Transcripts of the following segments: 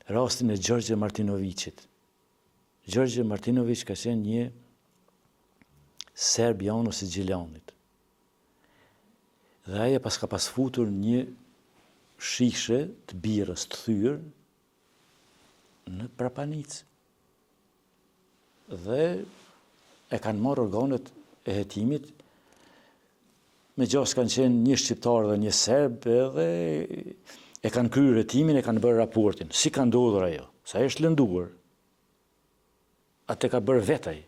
rastin e Gjorgje Martinovicit. Gjorgje Martinovic ka qenë një serb janus i Gjilanit. Dhe aje pas ka pas futur një shishe të birës të thyrë në Prapanic. Dhe e kanë marrë organet e hetimit, me gjas kanë qenë një shqiptar dhe një serb, edhe e kanë kryer hetimin, e kanë bërë raportin. Si ka ndodhur ajo? Sa është lënduar? Atë ka bërë vetaj.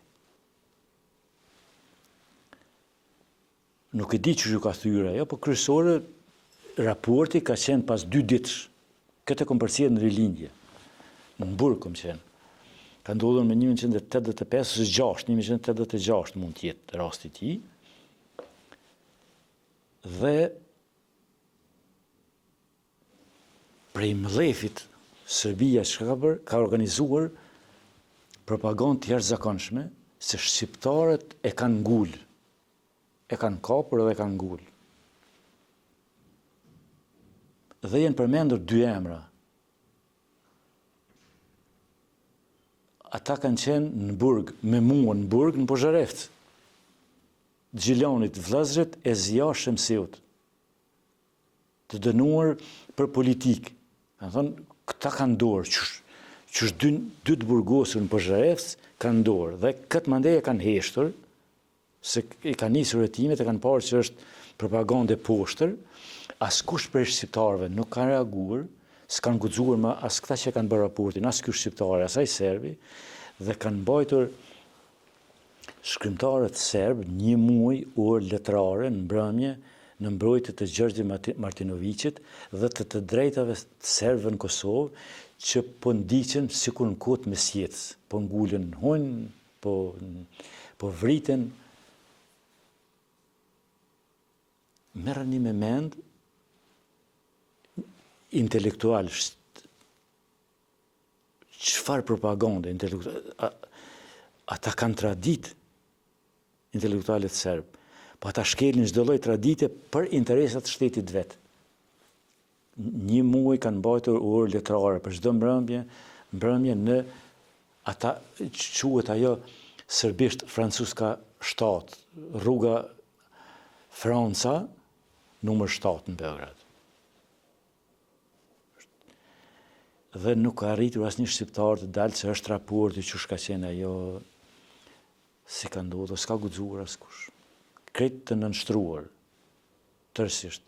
Nuk e di që ju ka thyrë ajo, po kryesore raporti ka qenë pas 2 ditësh. Këtë e kom përcjellë në rilindje. Në Burg kom qenë. Ka ndodhur me 1985 ose 1986 mund të jetë rasti i tij. Dhe prej mllefit Serbia që ka organizuar propagandë të jashtëzakonshme se shqiptarët e kanë ngul, e kanë kapur dhe e kanë ngul. Dhe janë përmendur 2 emra. Ata kanë qenë në Burg, me mua në Burg, në Pozharevc. Gjilanit vëllezërit e Zia Shemseut, të dënuar për politikë. Kanë thonë, këta kanë dorë, qysh dy të burgosur në Pozharevc kanë dorë, dhe këtë mandej e kanë heshtur, se i kanë nisur hetimet, e kanë parë që është propagandë e poshtër, askush prej shqiptarëve nuk kanë reaguar, s'kanë guxuar më as këta që kanë bërë raportin, as ky shqiptar, as ai serbi, dhe kanë mbajtur shkrimtarët serb 1 muaj orë letrare në mbrëmje në mbrojtje të Gjorgje Martinovicit dhe të drejtave të serbëve në Kosovë që po ndiqen sikur në kohët mesjetës, po ngulen në hunj, po vriten. Merrni me mend intelektual, çfarë propagande intelektual, ata kanë tradit intelektualet serb, po ata shkelin çdo lloj tradite për interesat të shtetit vet. 1 muaj kanë mbajtur orë letrare për çdo mbrëmje në ata quhet ajo serbisht Francuska 7, rruga Franca, numër 7 në Beograd. Dhe nuk ka arritur asnjë shqiptar të dalë se është raporti që ka qenë ajo, si ka ndodhur, s'ka guxuar askush. Krejt të nënshtruar, tërësisht.